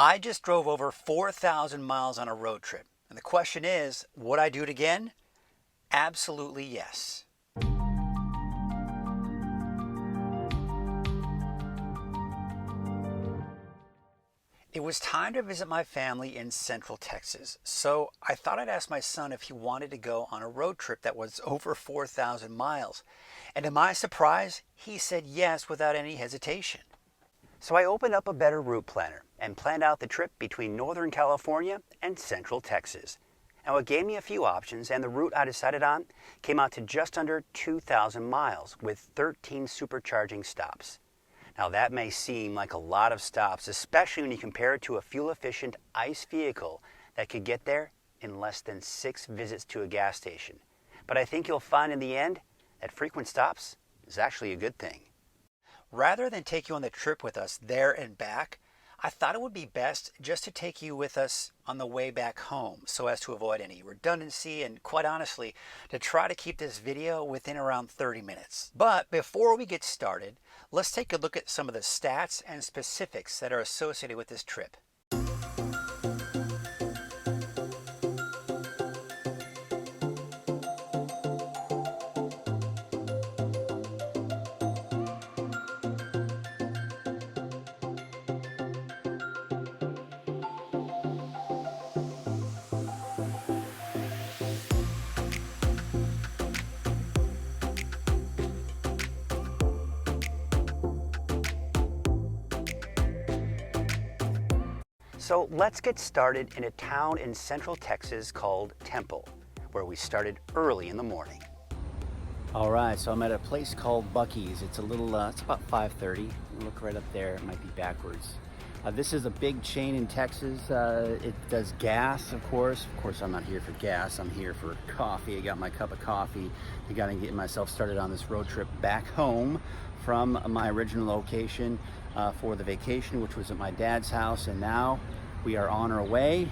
I just drove over 4,000 miles on a road trip. And the question is, would I do it again? Absolutely yes. It was time to visit my family in Central Texas, so I thought I'd ask my son if he wanted to go on a road trip that was over 4,000 miles. And to my surprise, he said yes without any hesitation. So I opened up a better route planner and planned out the trip between Northern California and Central Texas. Now it gave me a few options, and the route I decided on came out to just under 2,000 miles with 13 supercharging stops. Now that may seem like a lot of stops, especially when you compare it to a fuel-efficient ICE vehicle that could get there in less than 6 visits to a gas station. But I think you'll find in the end that frequent stops is actually a good thing. Rather than take you on the trip with us there and back, I thought it would be best just to take you with us on the way back home so as to avoid any redundancy and, quite honestly, to try to keep this video within around 30 minutes. But before we get started, let's take a look at some of the stats and specifics that are associated with this trip. So let's get started in a town in Central Texas called Temple, where we started early in the morning. All right, so I'm at a place called Buc-ee's. It's a little, it's about 5:30. Look right up there, it might be backwards. This is a big chain in Texas. It does gas, of course. Of course, I'm not here for gas, I'm here for coffee. I got my cup of coffee. I got to get myself started on this road trip back home from my original location for the vacation, which was at my dad's house, and now we are on our way.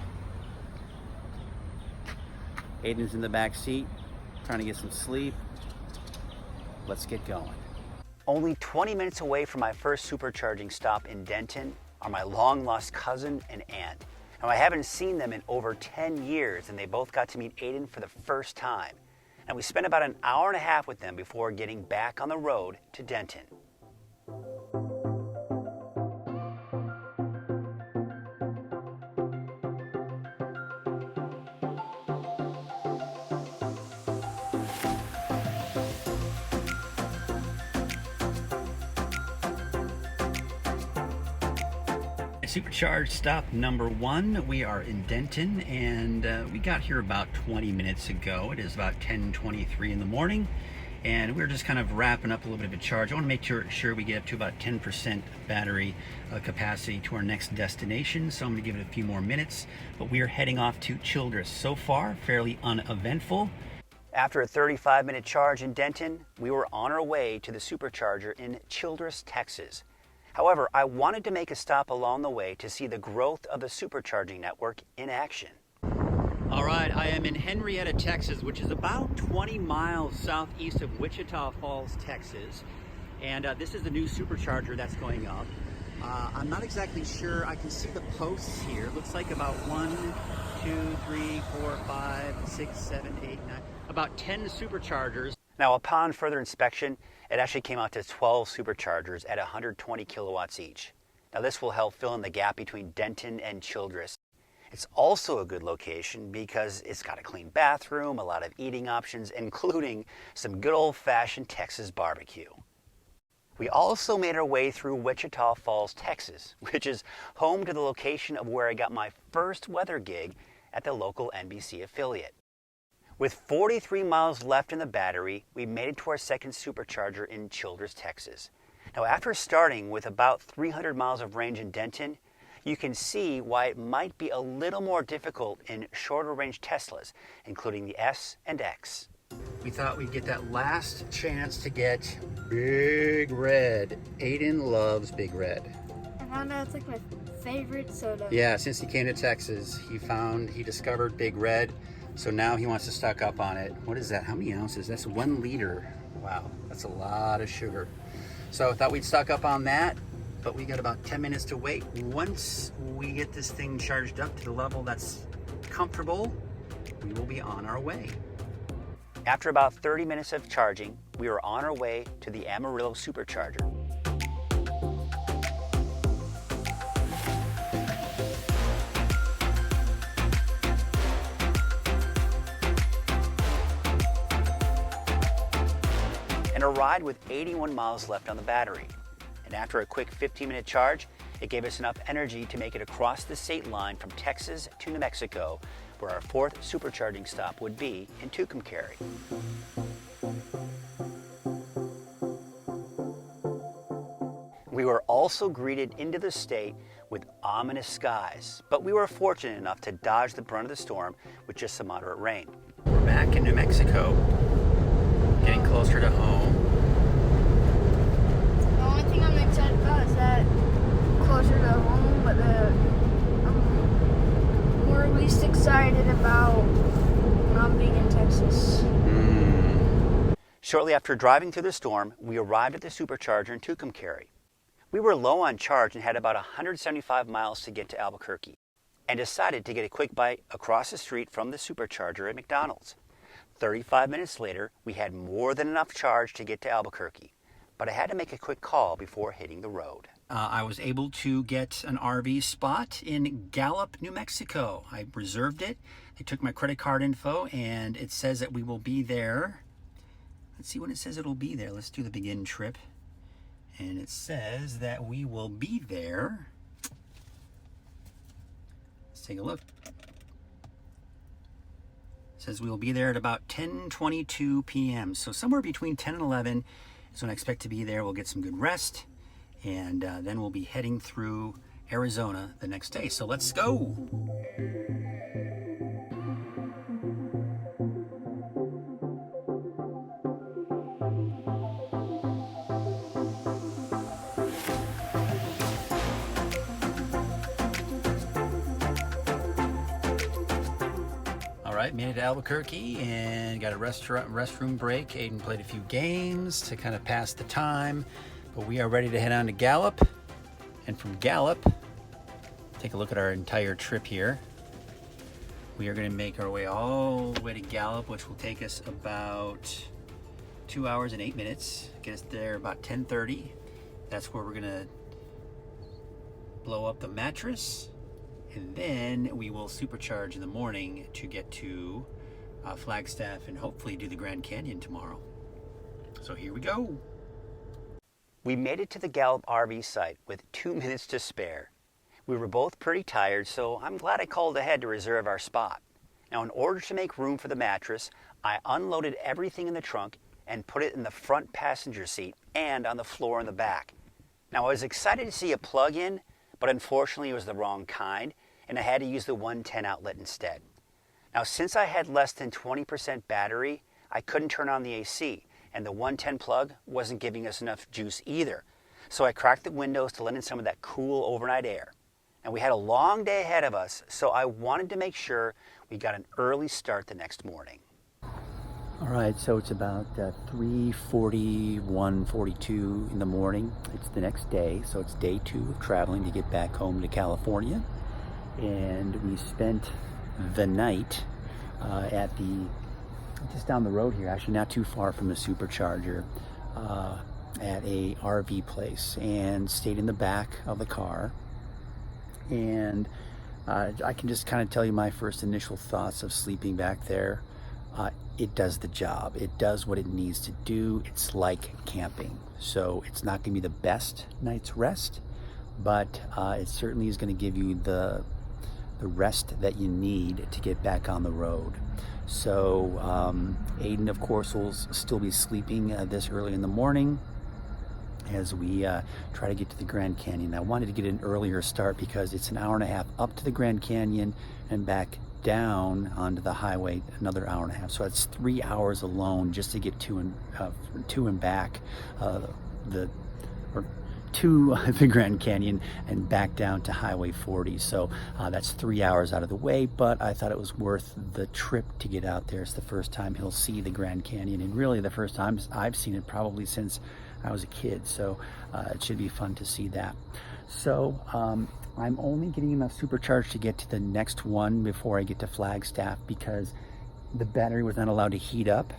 Aiden's in the back seat, trying to get some sleep. Let's get going. Only 20 minutes away from my first supercharging stop in Denton are my long-lost cousin and aunt. Now, I haven't seen them in over 10 years, and they both got to meet Aiden for the first time. And we spent about an hour and a half with them before getting back on the road to Denton. Supercharged stop number 1. We are in Denton, and we got here about 20 minutes ago. It is about 10:23 in the morning, and we're just kind of wrapping up a little bit of a charge. I want to make sure we get up to about 10% battery capacity to our next destination, so I'm going to give it a few more minutes. But we are heading off to Childress. So far, fairly uneventful. After a 35-minute charge in Denton, we were on our way to the supercharger in Childress, Texas. However, I wanted to make a stop along the way to see the growth of the supercharging network in action. All right, I am in Henryetta, Texas, which is about 20 miles southeast of Wichita Falls, Texas. And this is the new supercharger that's going up. I'm not exactly sure. I can see the posts here. Looks like about 1, 2, 3, 4, 5, 6, 7, 8, 9, about 10 superchargers. Now, upon further inspection, it actually came out to 12 superchargers at 120 kilowatts each. Now, this will help fill in the gap between Denton and Childress. It's also a good location because it's got a clean bathroom, a lot of eating options, including some good old-fashioned Texas barbecue. We also made our way through Wichita Falls, Texas, which is home to the location of where I got my first weather gig at the local NBC affiliate. With 43 miles left in the battery, we made it to our second supercharger in Childress, Texas. Now, after starting with about 300 miles of range in Denton, you can see why it might be a little more difficult in shorter range Teslas, including the S and X. We thought we'd get that last chance to get Big Red. Aiden loves Big Red. I found out it's like my favorite soda. Yeah, since he came to Texas, he discovered Big Red. So now he wants to stock up on it. What is that? How many ounces? That's 1 liter. Wow, that's a lot of sugar. So I thought we'd stock up on that. but we got about 10 minutes to wait. Once we get this thing charged up to the level that's comfortable, we will be on our way. After about 30 minutes of charging, we were on our way to the Amarillo Supercharger. And a ride with 81 miles left on the battery. And after a quick 15-minute charge, it gave us enough energy to make it across the state line from Texas to New Mexico, where our fourth supercharging stop would be in Tucumcari. We were also greeted into the state with ominous skies, but we were fortunate enough to dodge the brunt of the storm with just some moderate rain. We're back in New Mexico, getting closer to home. The only thing I'm excited about is that closer to home, but we're least excited about not being in Texas. Shortly after driving through the storm, we arrived at the supercharger in Tucumcari. We were low on charge and had about 175 miles to get to Albuquerque, and decided to get a quick bite across the street from the supercharger at McDonald's. 35 minutes later, we had more than enough charge to get to Albuquerque, but I had to make a quick call before hitting the road. I was able to get an RV spot in Gallup, New Mexico. I reserved it. I took my credit card info, and it says that we will be there. Let's see when it says it'll be there. Let's do the begin trip. And it says that we will be there. Let's take a look. It says we will be there at about 10:22 p.m. So somewhere between 10 and 11 is when I expect to be there. We'll get some good rest, and then we'll be heading through Arizona the next day. So let's go. Made it to Albuquerque and got a restroom break. Aiden played a few games to kind of pass the time, but we are ready to head on to Gallup. And from Gallup, take a look at our entire trip here. We are going to make our way all the way to Gallup, which will take us about 2 hours and 8 minutes. Get us there about 10:30. That's where we're going to blow up the mattress. And then we will supercharge in the morning to get to Flagstaff and hopefully do the Grand Canyon tomorrow. So here we go. We made it to the Gallup RV site with 2 minutes to spare. We were both pretty tired, so I'm glad I called ahead to reserve our spot. Now, in order to make room for the mattress, I unloaded everything in the trunk and put it in the front passenger seat and on the floor in the back. Now, I was excited to see a plug-in, but unfortunately it was the wrong kind, and I had to use the 110 outlet instead. Now, since I had less than 20% battery, I couldn't turn on the AC, and the 110 plug wasn't giving us enough juice either. So I cracked the windows to let in some of that cool overnight air. And we had a long day ahead of us, so I wanted to make sure we got an early start the next morning. All right, so it's about 3:41, 42 in the morning. It's the next day, so it's day 2 of traveling to get back home to California. And we spent the night at just down the road here, actually not too far from the supercharger, at a RV place, and stayed in the back of the car. And I can just kind of tell you my first initial thoughts of sleeping back there. It does the job. It does what it needs to do. It's like camping. So it's not going to be the best night's rest, but it certainly is going to give you the rest that you need to get back on the road. So Aiden, of course, will still be sleeping this early in the morning as we try to get to the Grand Canyon. I wanted to get an earlier start because it's an hour and a half up to the Grand Canyon and back down onto the highway, another hour and a half. So it's 3 hours alone just to get to and back to the Grand Canyon and back down to Highway 40. So that's 3 hours out of the way, but I thought it was worth the trip to get out there. It's the first time he'll see the Grand Canyon, and really the first time I've seen it probably since I was a kid. So it should be fun to see that. So I'm only getting enough supercharge to get to the next one before I get to Flagstaff, because the battery was not allowed to heat up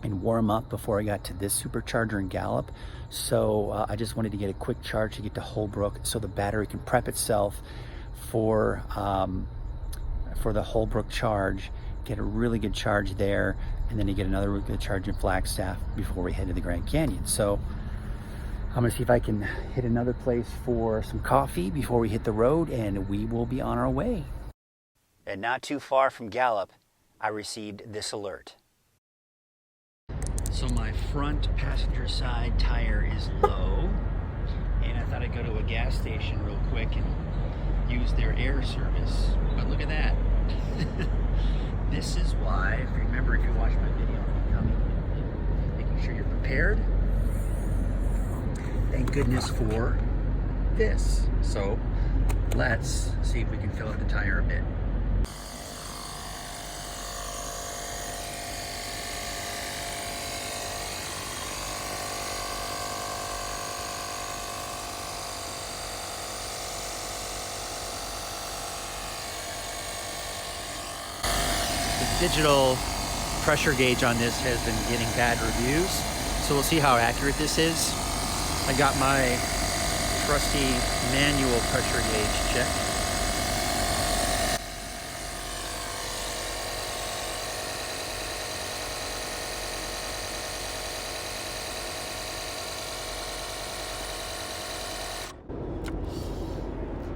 and warm up before I got to this supercharger in Gallup. So I just wanted to get a quick charge to get to Holbrook so the battery can prep itself for the Holbrook charge, get a really good charge there, and then you get another really good charge in Flagstaff before we head to the Grand Canyon. So I'm gonna see if I can hit another place for some coffee before we hit the road, and we will be on our way. And not too far from Gallup, I received this alert. So my front passenger side tire is low, and I thought I'd go to a gas station real quick and use their air service. But look at that. This is why, if you remember, if you watched my video, making sure you're prepared. Thank goodness for this. So let's see if we can fill out the tire a bit. The digital pressure gauge on this has been getting bad reviews, so we'll see how accurate this is. I got my trusty manual pressure gauge checked.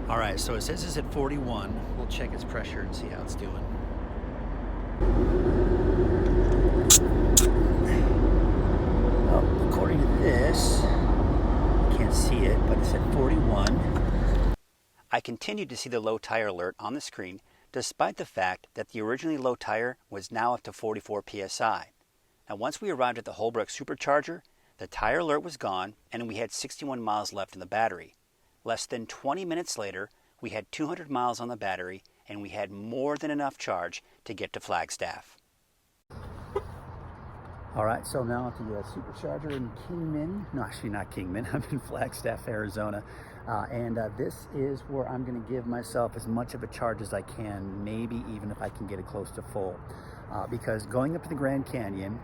All right, so it says it's at 41. We'll check its pressure and see how it's doing. Well, according to this, I can't see it, but it's at 41. I continued to see the low tire alert on the screen, despite the fact that the originally low tire was now up to 44 psi. Now, once we arrived at the Holbrook Supercharger, the tire alert was gone, and we had 61 miles left in the battery. Less than 20 minutes later, we had 200 miles on the battery, and we had more than enough charge to get to Flagstaff. All right, so now at the Supercharger in Kingman. No, actually not Kingman. I'm in Flagstaff, Arizona. And this is where I'm going to give myself as much of a charge as I can, maybe even if I can get it close to full. Because going up to the Grand Canyon,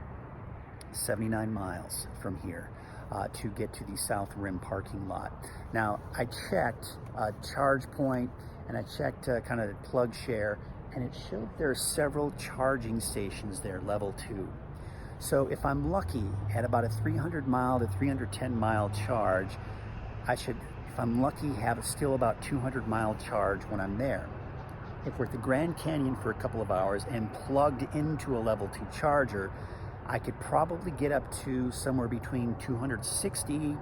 79 miles from here to get to the South Rim parking lot. Now, I checked Charge Point, and I checked kind of plug share, and it showed there are several charging stations there, level 2. So if I'm lucky at about a 300 mile to 310 mile charge, I should, if I'm lucky, have still about 200 mile charge when I'm there. If we're at the Grand Canyon for a couple of hours and plugged into a level 2 charger, I could probably get up to somewhere between 260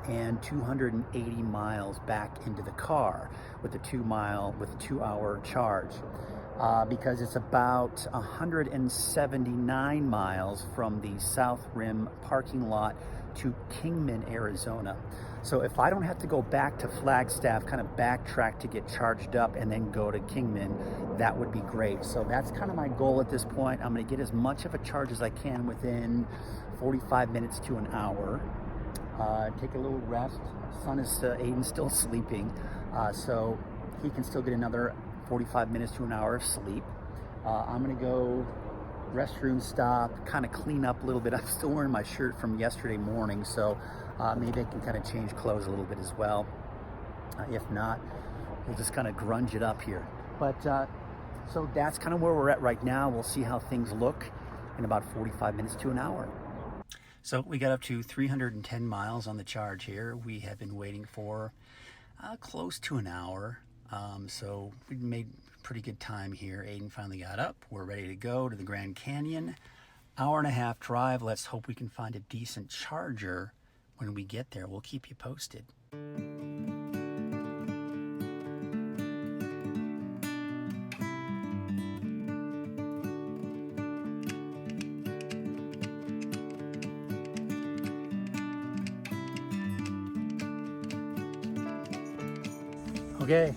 and 280 miles back into the car with a 2-hour charge, because it's about 179 miles from the South Rim parking lot to Kingman, Arizona. So if I don't have to go back to Flagstaff, kind of backtrack to get charged up and then go to Kingman, that would be great. So that's kind of my goal at this point. I'm going to get as much of a charge as I can within 45 minutes to an hour. Take a little rest. Son is Aiden's still sleeping, so he can still get another 45 minutes to an hour of sleep. I'm gonna go restroom stop, kind of clean up a little bit. I'm still wearing my shirt from yesterday morning, so maybe I can kind of change clothes a little bit as well. If not, we'll just kind of grunge it up here. But so that's kind of where we're at right now. We'll see how things look in about 45 minutes to an hour. So we got up to 310 miles on the charge here. We have been waiting for close to an hour. So we made pretty good time here. Aiden finally got up. We're ready to go to the Grand Canyon. Hour-and-a-half drive. Let's hope we can find a decent charger when we get there. We'll keep you posted. Okay,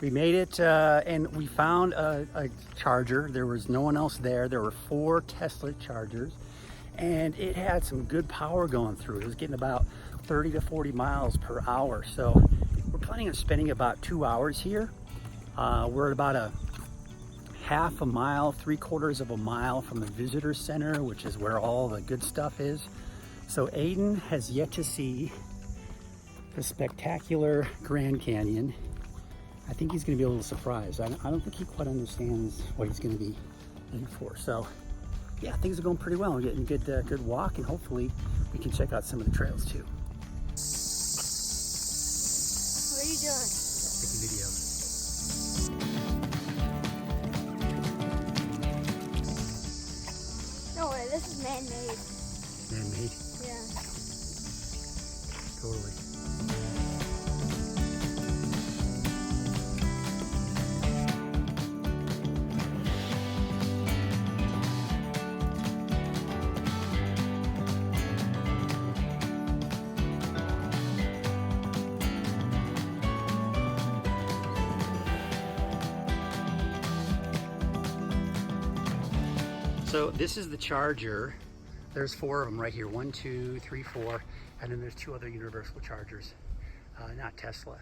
we made it and we found a charger. There was no one else there. There were 4 Tesla chargers, and it had some good power going through. It was getting about 30 to 40 miles per hour. So we're planning on spending about 2 hours here. We're at about a half a mile, 3/4 of a mile from the visitor center, which is where all the good stuff is. So Aiden has yet to see the spectacular Grand Canyon. I think he's going to be a little surprised. I don't think he quite understands what he's going to be in for. So yeah, things are going pretty well. We're getting good walk, and hopefully we can check out some of the trails too. What are you doing? Taking video. No way, this is man-made. Man-made? Yeah. Totally. So this is the charger. There's 4 of them right here. 1, 2, 3, 4. And then there's 2 other universal chargers, not Tesla.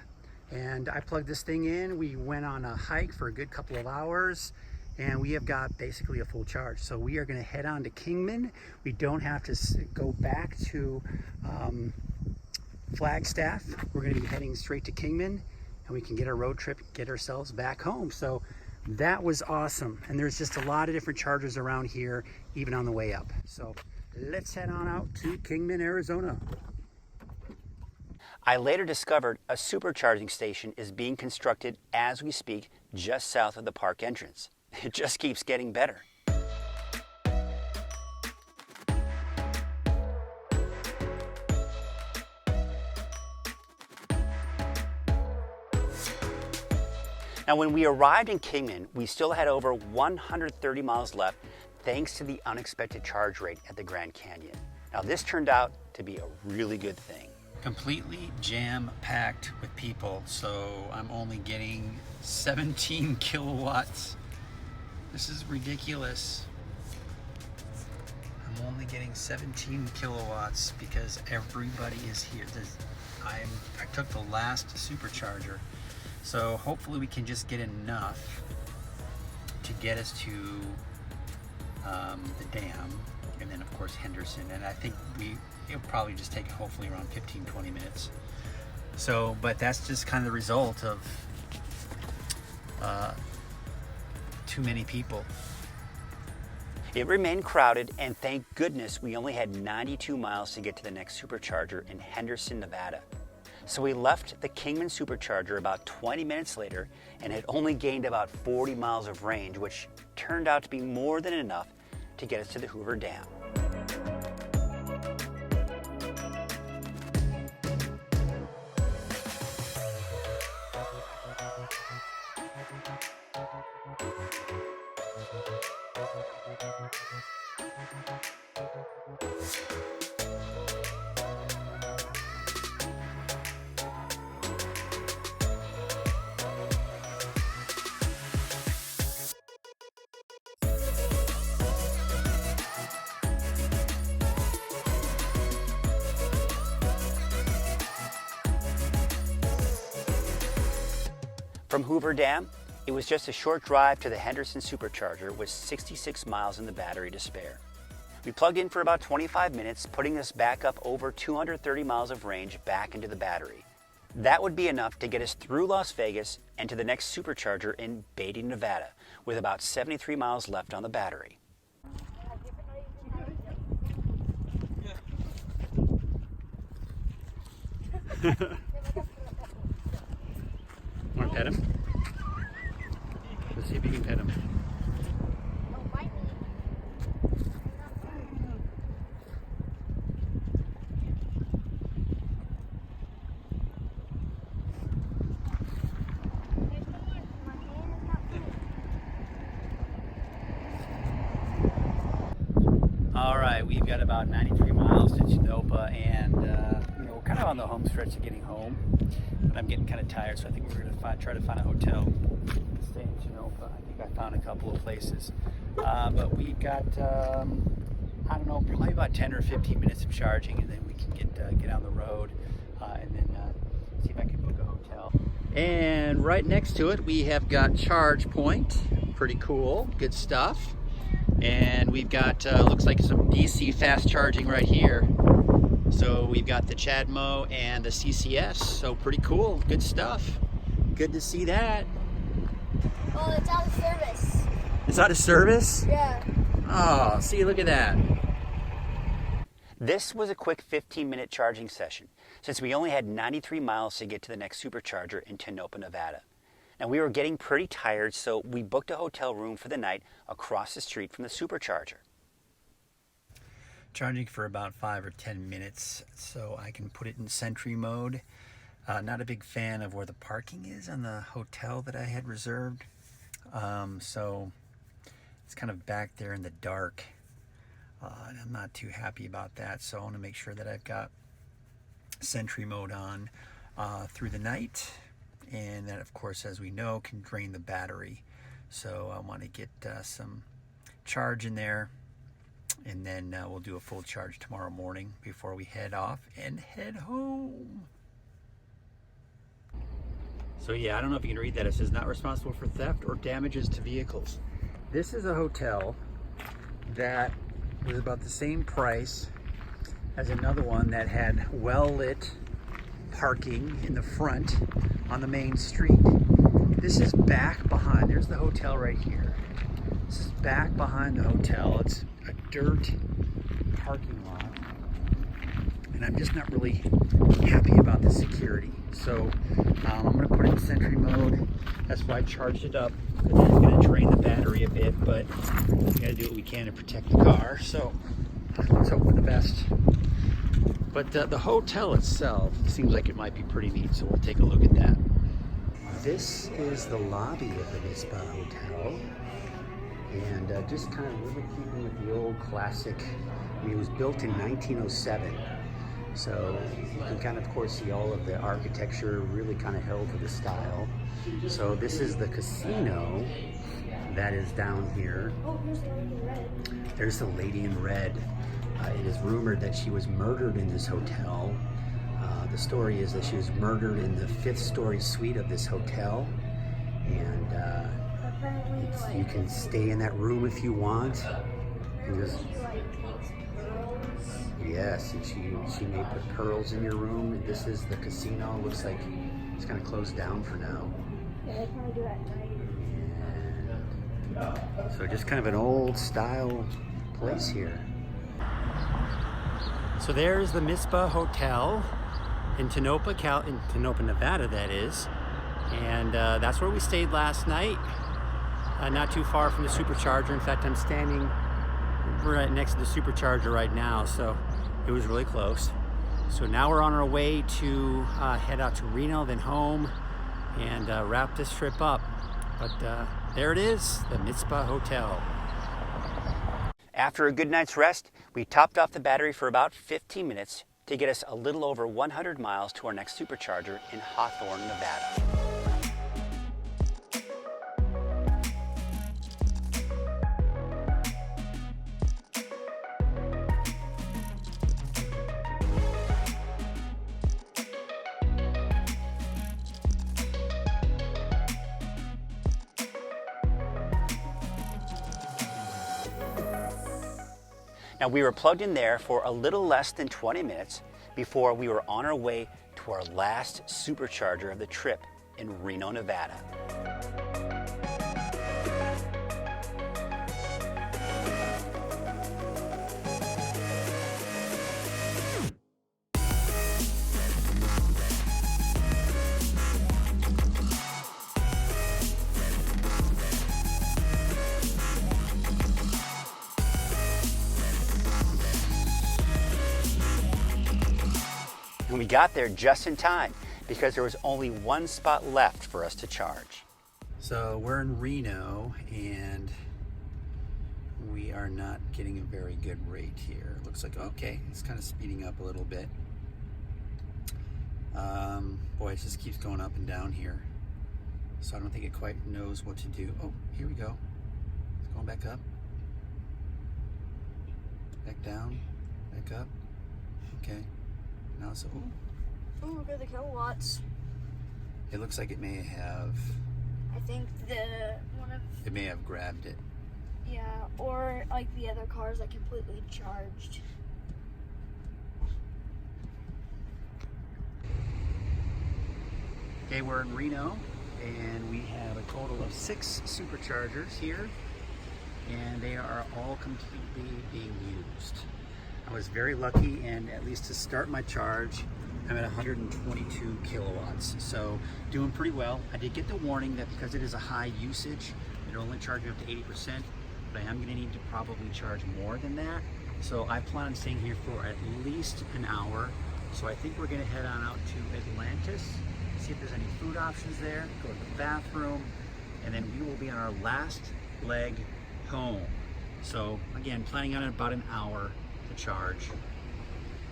And I plugged this thing in. We went on a hike for a good couple of hours, and we have got basically a full charge. So we are gonna head on to Kingman. We don't have to go back to Flagstaff. We're gonna be heading straight to Kingman, and we can get our road trip, get ourselves back home. So that was awesome. And there's just a lot of different chargers around here, even on the way up. So let's head on out to Kingman, Arizona. I later discovered a supercharging station is being constructed as we speak, just south of the park entrance. It just keeps getting better. Now, when we arrived in Kingman, we still had over 130 miles left thanks to the unexpected charge rate at the Grand Canyon. Now, this turned out to be a really good thing. Completely jam-packed with people, so I'm only getting 17 kilowatts. This is ridiculous. I'm only getting 17 kilowatts because everybody is here. I took the last supercharger. So hopefully we can just get enough to get us to the dam, and then of course Henderson. And I think it'll probably just take hopefully around 15-20 minutes. So, but that's just kind of the result of too many people. It remained crowded, and thank goodness we only had 92 miles to get to the next supercharger in Henderson, Nevada. So we left the Kingman Supercharger about 20 minutes later and had only gained about 40 miles of range, which turned out to be more than enough to get us to the Hoover Dam. From Hoover Dam, it was just a short drive to the Henderson Supercharger with 66 miles in the battery to spare. We plugged in for about 25 minutes, putting us back up over 230 miles of range back into the battery. That would be enough to get us through Las Vegas and to the next supercharger in Beatty, Nevada, with about 73 miles left on the battery. Want to pet him? Let's see if you can pet him. Don't bite me. All right, we've got about 93 miles to Tonopah, and we're kind of on the home stretch of getting home. But I'm getting kind of tired, so I think we're going to try to find a hotel to stay in Tonopah. I think I found a couple of places. But we've got I don't know, probably about 10 or 15 minutes of charging, and then we can get on the road and then see if I can book a hotel. And right next to it, we have got Charge Point. Pretty cool, good stuff. And we've got, looks like some DC fast charging right here. So we've got the CHAdeMO and the CCS, so pretty cool, good stuff. Good to see that. Oh, it's out of service. It's out of service? Yeah. Oh, see, look at that. This was a quick 15-minute charging session, since we only had 93 miles to get to the next supercharger in Tonopah, Nevada. Now, we were getting pretty tired, so we booked a hotel room for the night across the street from the supercharger. Charging for about 5 or 10 minutes, so I can put it in Sentry mode. Not a big fan of where the parking is on the hotel that I had reserved. So it's kind of back there in the dark. And I'm not too happy about that, so I want to make sure that I've got Sentry mode on through the night. And that, of course, as we know, can drain the battery. So I want to get some charge in there. And then we'll do a full charge tomorrow morning before we head off and head home. So yeah, I don't know if you can read that. It says not responsible for theft or damages to vehicles. This is a hotel that was about the same price as another one that had well-lit parking in the front on the main street. This is back behind, there's the hotel right here. This is back behind the hotel. It's a dirt parking lot. And I'm just not really happy about the security. So I'm gonna put it in Sentry mode. That's why I charged it up. It's gonna drain the battery a bit, but we gotta do what we can to protect the car. So let's hope for the best. But the hotel itself seems like it might be pretty neat, so we'll take a look at that. This is the lobby of the Mizpah Hotel. And just kind of really keeping with the old classic. I mean, it was built in 1907. So you can kind of course, see all of the architecture really kind of held to the style. So this is the casino that is down here. Oh, here's the lady in red. There's the lady in red. It is rumored that she was murdered in this hotel. The story is that she was murdered in the 5th story suite of this hotel. And you can stay in that room if you want. And just, yes, and she may put pearls in your room. This is the casino. Looks like it's kind of closed down for now. Yeah, they probably do at night. And so just kind of an old style place here. So there's the Mizpah Hotel in Tonopah, Nevada, that is. And that's where we stayed last night. Not too far from the supercharger. In fact, I'm standing right next to the supercharger right now, so it was really close. So now we're on our way to head out to Reno, then home, and wrap this trip up. But there it is, the Mizpah Hotel. After a good night's rest, we topped off the battery for about 15 minutes to get us a little over 100 miles to our next supercharger in Hawthorne, Nevada. Now, we were plugged in there for a little less than 20 minutes before we were on our way to our last supercharger of the trip in Reno, Nevada. And we got there just in time because there was only one spot left for us to charge. So we're in Reno and we are not getting a very good rate here. It looks like, okay, it's kind of speeding up a little bit. Boy, it just keeps going up and down here. So I don't think it quite knows what to do. Oh, here we go. It's going back up. Back down, back up. Okay. Now so, Oh, look at the kilowatts. it looks like it may have. I think It may have grabbed it. yeah, or like the other cars that completely charged. Okay, we're in Reno, and we have a total of 6 superchargers here, and they are all completely being used. I was very lucky, and at least to start my charge, I'm at 122 kilowatts, so doing pretty well. I did get the warning that because it is a high usage, it'll only charge me up to 80%, but I am gonna need to probably charge more than that. So I plan on staying here for at least an hour. So I think we're gonna head on out to Atlantis, see if there's any food options there, go to the bathroom, and then we will be on our last leg home. So again, planning on about an hour to charge.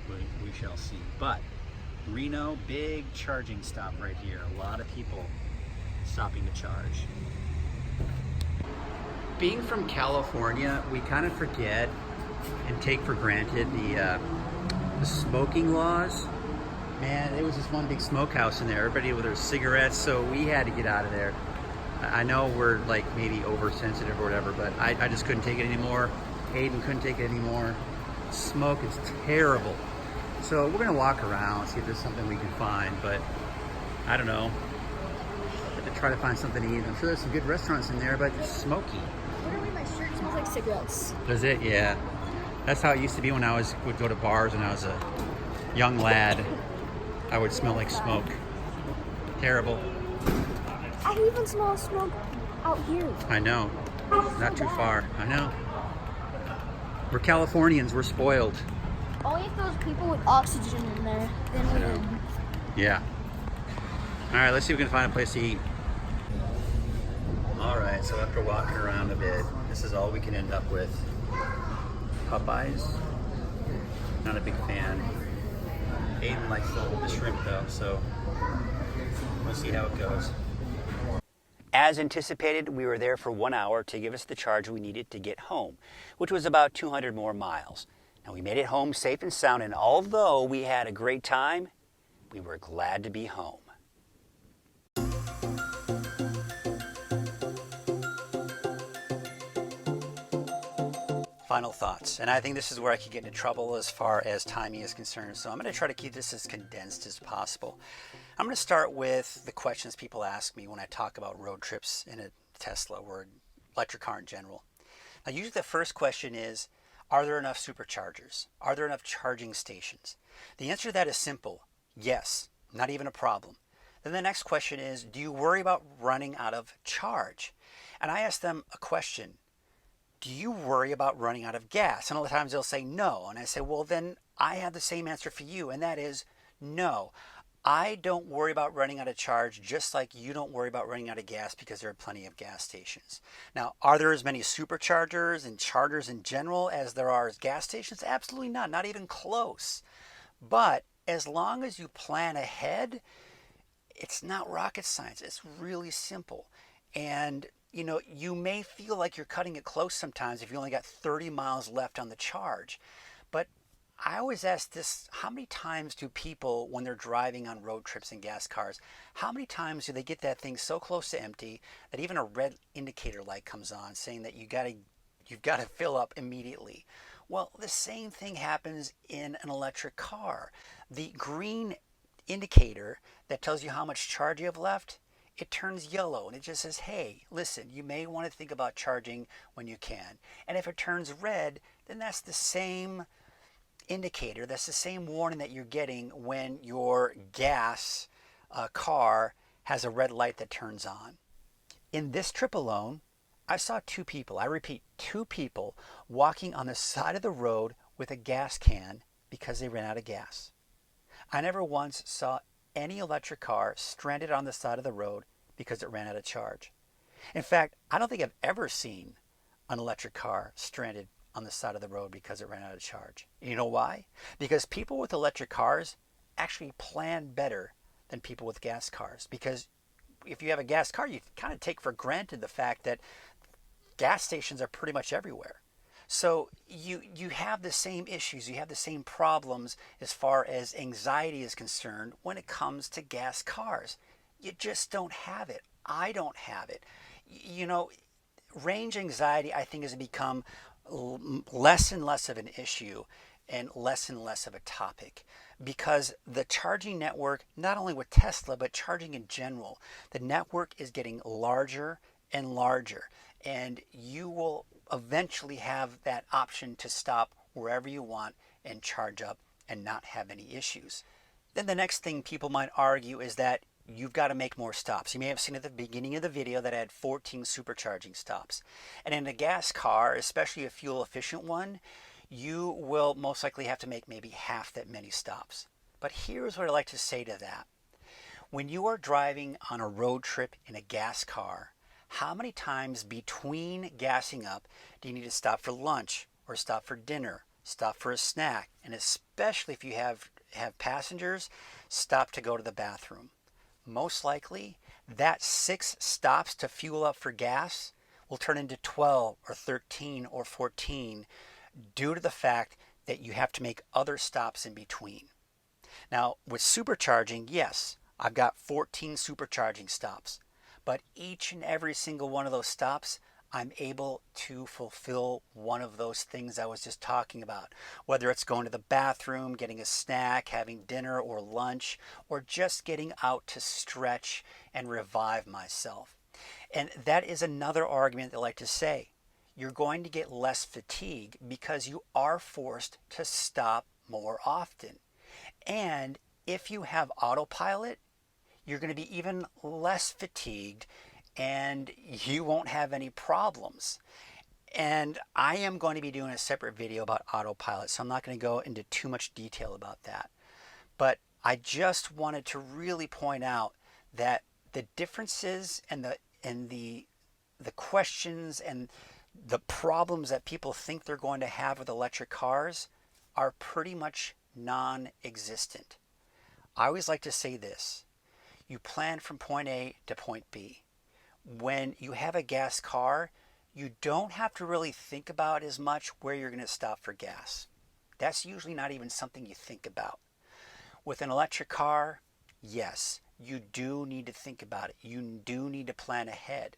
We shall see. But Reno, big charging stop right here. A lot of people stopping to charge. Being from California, we kind of forget and take for granted the smoking laws. Man, it was just one big smokehouse in there. Everybody with their cigarettes, so we had to get out of there. I know we're like maybe oversensitive or whatever, but I just couldn't take it anymore. Aiden couldn't take it anymore. Smoke is terrible. So we're gonna walk around, see if there's something we can find, but I don't know. I have to try to find something to eat. I'm sure there's some good restaurants in there, but it's smoky. Literally, my shirt smells like cigarettes. Does it? Yeah. That's how it used to be when I would go to bars when I was a young lad. I would smell like smoke. Terrible. I even smell smoke out here. I know. Not too far. I know. We're Californians. We're spoiled. Only if those people with oxygen in there, then we would. Yeah. All right, let's see if we can find a place to eat. All right, so after walking around a bit, this is all we can end up with. Popeyes. Not a big fan. Aiden likes the shrimp though, so we'll see how it goes. As anticipated, we were there for 1 hour to give us the charge we needed to get home, which was about 200 more miles. Now we made it home safe and sound, and although we had a great time, we were glad to be home. Final thoughts, and I think this is where I could get into trouble as far as timing is concerned, so I'm going to try to keep this as condensed as possible. I'm going to start with the questions people ask me when I talk about road trips in a Tesla or electric car in general. Now usually the first question is, are there enough superchargers? Are there enough charging stations? The answer to that is simple, yes, not even a problem. Then the next question is, do you worry about running out of charge? And I ask them a question. Do you worry about running out of gas? And a lot of times they'll say no. And I say, well, then I have the same answer for you. And that is no. I don't worry about running out of charge, just like you don't worry about running out of gas, because there are plenty of gas stations. Now, are there as many superchargers and chargers in general as there are gas stations? Absolutely not. Not even close. But as long as you plan ahead, it's not rocket science. It's really simple. And you know, you may feel like you're cutting it close sometimes if you only got 30 miles left on the charge. But I always ask this, how many times do people, when they're driving on road trips in gas cars, how many times do they get that thing so close to empty that even a red indicator light comes on saying that you've got to fill up immediately? Well, the same thing happens in an electric car. The green indicator that tells you how much charge you have left, it turns yellow and it just says, hey, listen, you may want to think about charging when you can. And if it turns red, then that's the same indicator, that's the same warning that you're getting when your gas car has a red light that turns on. In this trip alone, I saw 2 people, I repeat, 2 people walking on the side of the road with a gas can because they ran out of gas. I never once saw any electric car stranded on the side of the road because it ran out of charge. In fact, I don't think I've ever seen an electric car stranded on the side of the road because it ran out of charge. You know why? Because people with electric cars actually plan better than people with gas cars. Because if you have a gas car, you kind of take for granted the fact that gas stations are pretty much everywhere. So you have the same issues, you have the same problems as far as anxiety is concerned when it comes to gas cars. You just don't have it. I don't have it. You know, range anxiety, I think, has become less and less of an issue and less of a topic because the charging network, not only with Tesla, but charging in general, the network is getting larger and larger. And you will eventually have that option to stop wherever you want and charge up and not have any issues. Then the next thing people might argue is that you've got to make more stops. You may have seen at the beginning of the video that I had 14 supercharging stops. And in a gas car, especially a fuel efficient one, you will most likely have to make maybe half that many stops. But here's what I like to say to that. When you are driving on a road trip in a gas car, how many times between gassing up do you need to stop for lunch or stop for dinner, stop for a snack, and especially if you have passengers, stop to go to the bathroom? Most likely, that 6 stops to fuel up for gas will turn into 12 or 13 or 14 due to the fact that you have to make other stops in between. Now, with supercharging, yes, I've got 14 supercharging stops, but each and every single one of those stops, I'm able to fulfill one of those things I was just talking about, whether it's going to the bathroom, getting a snack, having dinner or lunch, or just getting out to stretch and revive myself. And that is another argument that I like to say. You're going to get less fatigue because you are forced to stop more often. And if you have autopilot, you're going to be even less fatigued and you won't have any problems. And I am going to be doing a separate video about autopilot, so I'm not going to go into too much detail about that. But I just wanted to really point out that the differences and the questions and the problems that people think they're going to have with electric cars are pretty much non-existent. I always like to say this. You plan from point A to point B. When you have a gas car, you don't have to really think about as much where you're going to stop for gas. That's usually not even something you think about. With an electric car, yes, you do need to think about it. You do need to plan ahead.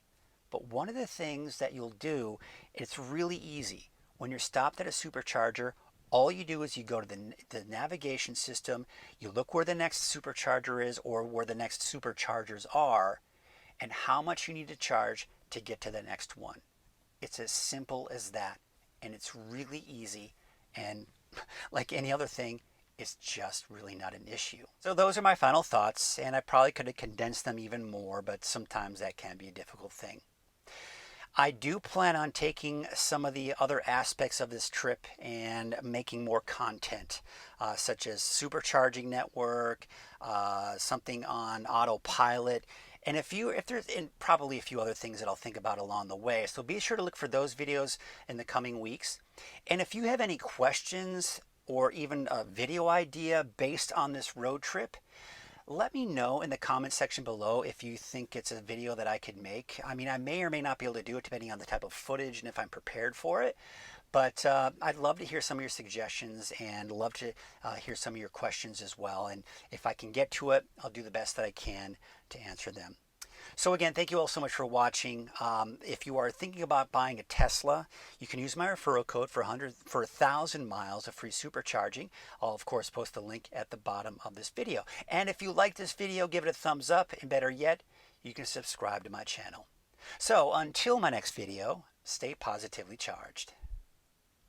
But one of the things that you'll do, it's really easy. When you're stopped at a supercharger, all you do is you go to the navigation system, you look where the next supercharger is or where the next superchargers are, and how much you need to charge to get to the next one. It's as simple as that, and it's really easy, and like any other thing, it's just really not an issue. So those are my final thoughts, and I probably could have condensed them even more, but sometimes that can be a difficult thing. I do plan on taking some of the other aspects of this trip and making more content, such as supercharging network, something on autopilot, and probably a few other things that I'll think about along the way. So be sure to look for those videos in the coming weeks. And if you have any questions or even a video idea based on this road trip, let me know in the comment section below if you think it's a video that I could make. I mean, I may or may not be able to do it depending on the type of footage and if I'm prepared for it. But I'd love to hear some of your suggestions and love to hear some of your questions as well. And if I can get to it, I'll do the best that I can to answer them. So again, thank you all so much for watching. If you are thinking about buying a Tesla, you can use my referral code for 1,000 miles of free supercharging. I'll of course post the link at the bottom of this video. And if you like this video, give it a thumbs up, and better yet, you can subscribe to my channel. So until my next video, stay positively charged.